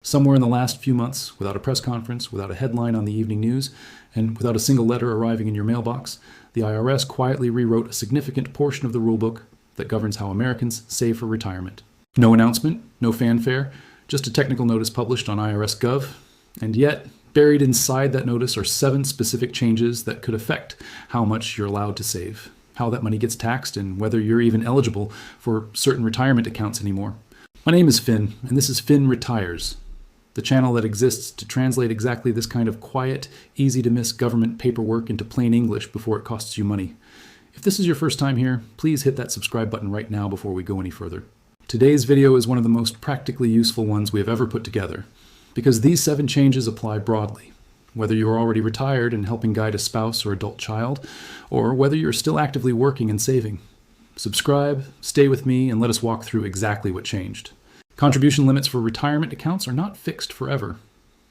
Somewhere in the last few months, without a press conference, without a headline on the evening news, and without a single letter arriving in your mailbox, the IRS quietly rewrote a significant portion of the rulebook that governs how Americans save for retirement. No announcement, no fanfare, just a technical notice published on IRS Gov, and yet, buried inside that notice are 7 specific changes that could affect how much you're allowed to save, how that money gets taxed, and whether you're even eligible for certain retirement accounts anymore. My name is Finn, and this is Finn Retires, the channel that exists to translate exactly this kind of quiet, easy-to-miss government paperwork into plain English before it costs you money. If this is your first time here, please hit that subscribe button right now before we go any further. Today's video is one of the most practically useful ones we have ever put together, because these 7 changes apply broadly, whether you are already retired and helping guide a spouse or adult child, or whether you're still actively working and saving. Subscribe, stay with me, and let us walk through exactly what changed. Contribution limits for retirement accounts are not fixed forever.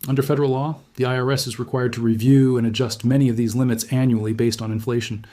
Under federal law, the IRS is required to review and adjust many of these limits annually based on inflation.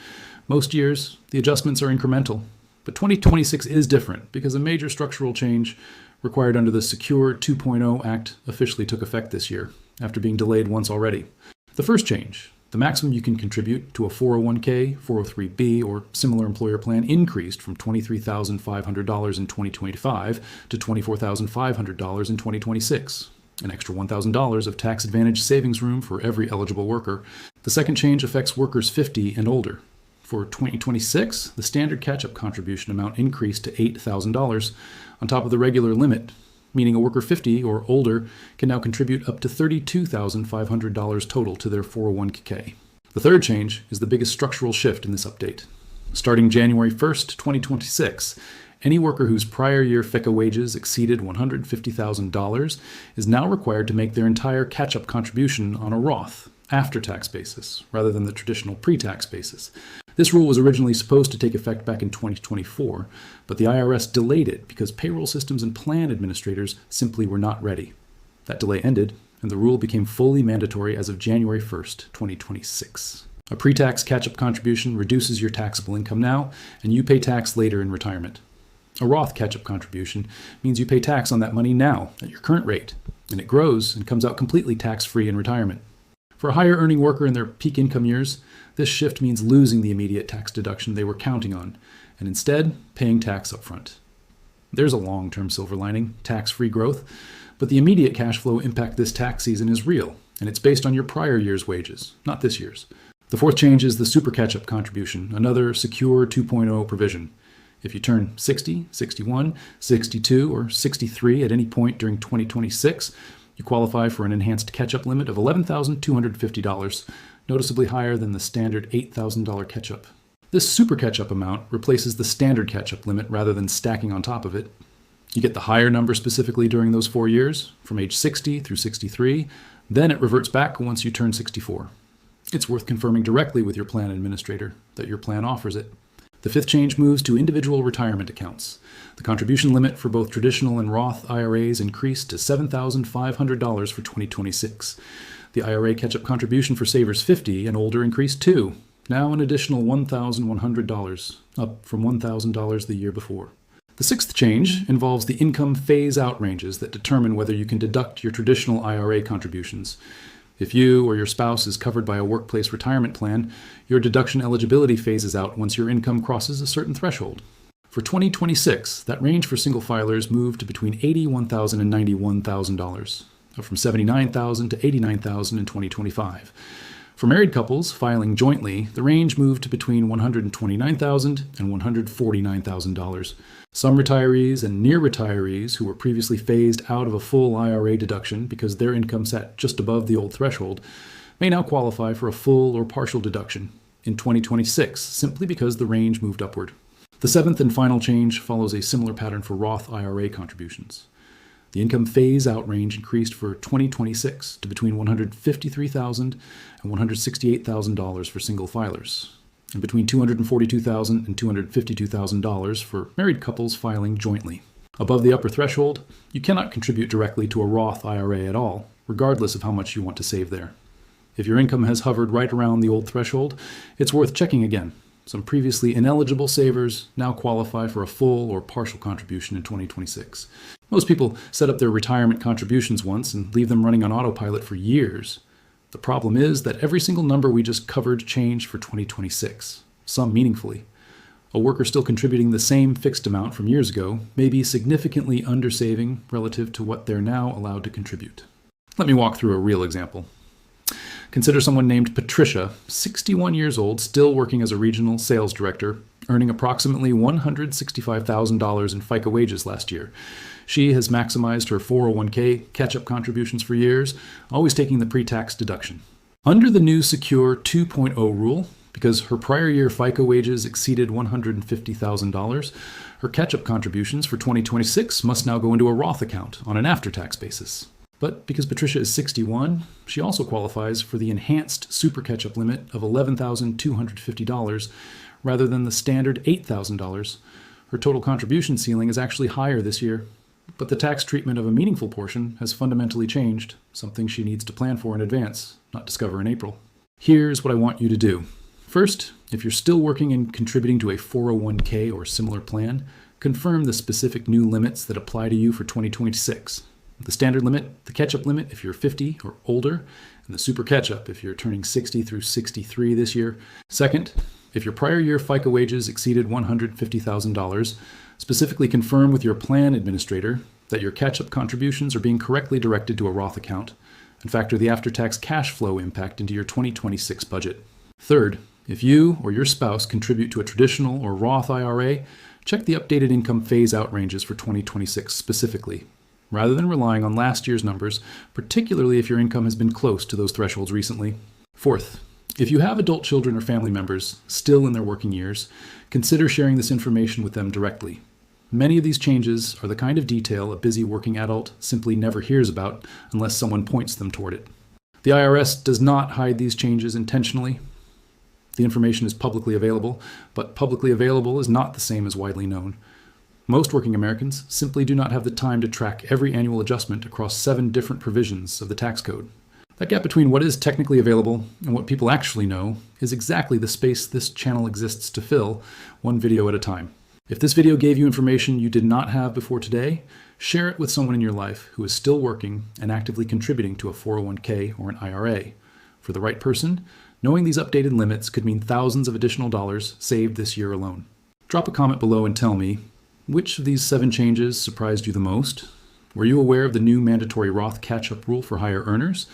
Most years, the adjustments are incremental, but 2026 is different because a major structural change required under the Secure 2.0 Act officially took effect this year, after being delayed once already. The first change, the maximum you can contribute to a 401k, 403b, or similar employer plan increased from $23,500 in 2025 to $24,500 in 2026, an extra $1,000 of tax-advantaged savings room for every eligible worker. The second change affects workers 50 and older. For 2026, the standard catch-up contribution amount increased to $8,000 on top of the regular limit, meaning a worker 50 or older can now contribute up to $32,500 total to their 401k. The third change is the biggest structural shift in this update. Starting January 1st, 2026, any worker whose prior year FICA wages exceeded $150,000 is now required to make their entire catch-up contribution on a Roth after-tax basis, rather than the traditional pre-tax basis. This rule was originally supposed to take effect back in 2024, but the IRS delayed it because payroll systems and plan administrators simply were not ready. That delay ended, and the rule became fully mandatory as of January 1st, 2026. A pre-tax catch-up contribution reduces your taxable income now, and you pay tax later in retirement. A Roth catch-up contribution means you pay tax on that money now at your current rate, and it grows and comes out completely tax-free in retirement. For a higher earning worker in their peak income years, this shift means losing the immediate tax deduction they were counting on, and instead paying tax upfront. There's a long-term silver lining, tax-free growth, but the immediate cash flow impact this tax season is real, and it's based on your prior year's wages, not this year's. The fourth change is the super catch-up contribution, another Secure 2.0 provision. If you turn 60, 61, 62, or 63 at any point during 2026, you qualify for an enhanced catch-up limit of $11,250, noticeably higher than the standard $8,000 catch-up. This super catch-up amount replaces the standard catch-up limit rather than stacking on top of it. You get the higher number specifically during those 4 years, from age 60 through 63, then it reverts back once you turn 64. It's worth confirming directly with your plan administrator that your plan offers it. The fifth change moves to individual retirement accounts. The contribution limit for both traditional and Roth IRAs increased to $7,500 for 2026. The IRA catch-up contribution for savers 50 and older increased too, now an additional $1,100, up from $1,000 the year before. The sixth change involves the income phase-out ranges that determine whether you can deduct your traditional IRA contributions. If you or your spouse is covered by a workplace retirement plan, your deduction eligibility phases out once your income crosses a certain threshold. For 2026, that range for single filers moved to between $81,000 and $91,000, up from $79,000 to $89,000 in 2025. For married couples filing jointly, the range moved to between $129,000 and $149,000. Some retirees and near retirees who were previously phased out of a full IRA deduction because their income sat just above the old threshold may now qualify for a full or partial deduction in 2026 simply because the range moved upward. The seventh and final change follows a similar pattern for Roth IRA contributions. The income phase-out range increased for 2026 to between $153,000 and $168,000 for single filers, and between $242,000 and $252,000 for married couples filing jointly. Above the upper threshold, you cannot contribute directly to a Roth IRA at all, regardless of how much you want to save there. If your income has hovered right around the old threshold, it's worth checking again, Some previously ineligible savers now qualify for a full or partial contribution in 2026. Most people set up their retirement contributions once and leave them running on autopilot for years. The problem is that every single number we just covered changed for 2026, some meaningfully. A worker still contributing the same fixed amount from years ago may be significantly undersaving relative to what they're now allowed to contribute. Let me walk through a real example. Consider someone named Patricia, 61 years old, still working as a regional sales director, earning approximately $165,000 in FICA wages last year. She has maximized her 401k catch-up contributions for years, always taking the pre-tax deduction. Under the new Secure 2.0 rule, because her prior year FICA wages exceeded $150,000, her catch-up contributions for 2026 must now go into a Roth account on an after-tax basis. But because Patricia is 61, she also qualifies for the enhanced super catch-up limit of $11,250 rather than the standard $8,000. Her total contribution ceiling is actually higher this year, but the tax treatment of a meaningful portion has fundamentally changed, something she needs to plan for in advance, not discover in April. Here's what I want you to do. First, if you're still working and contributing to a 401k or similar plan, confirm the specific new limits that apply to you for 2026. The standard limit, the catch-up limit if you're 50 or older, and the super catch-up if you're turning 60 through 63 this year. Second, if your prior year FICA wages exceeded $150,000, specifically confirm with your plan administrator that your catch-up contributions are being correctly directed to a Roth account, and factor the after-tax cash flow impact into your 2026 budget. Third, if you or your spouse contribute to a traditional or Roth IRA, check the updated income phase-out ranges for 2026 specifically, rather than relying on last year's numbers, particularly if your income has been close to those thresholds recently. Fourth, if you have adult children or family members still in their working years, consider sharing this information with them directly. Many of these changes are the kind of detail a busy working adult simply never hears about unless someone points them toward it. The IRS does not hide these changes intentionally. The information is publicly available, but publicly available is not the same as widely known. Most working Americans simply do not have the time to track every annual adjustment across 7 different provisions of the tax code. That gap between what is technically available and what people actually know is exactly the space this channel exists to fill, one video at a time. If this video gave you information you did not have before today, share it with someone in your life who is still working and actively contributing to a 401k or an IRA. For the right person, knowing these updated limits could mean thousands of additional dollars saved this year alone. Drop a comment below and tell me, which of these 7 changes surprised you the most? Were you aware of the new mandatory Roth catch-up rule for higher earners?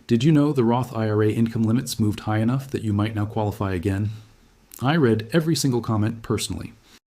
Did you know the Roth IRA income limits moved high enough that you might now qualify again? I read every single comment personally.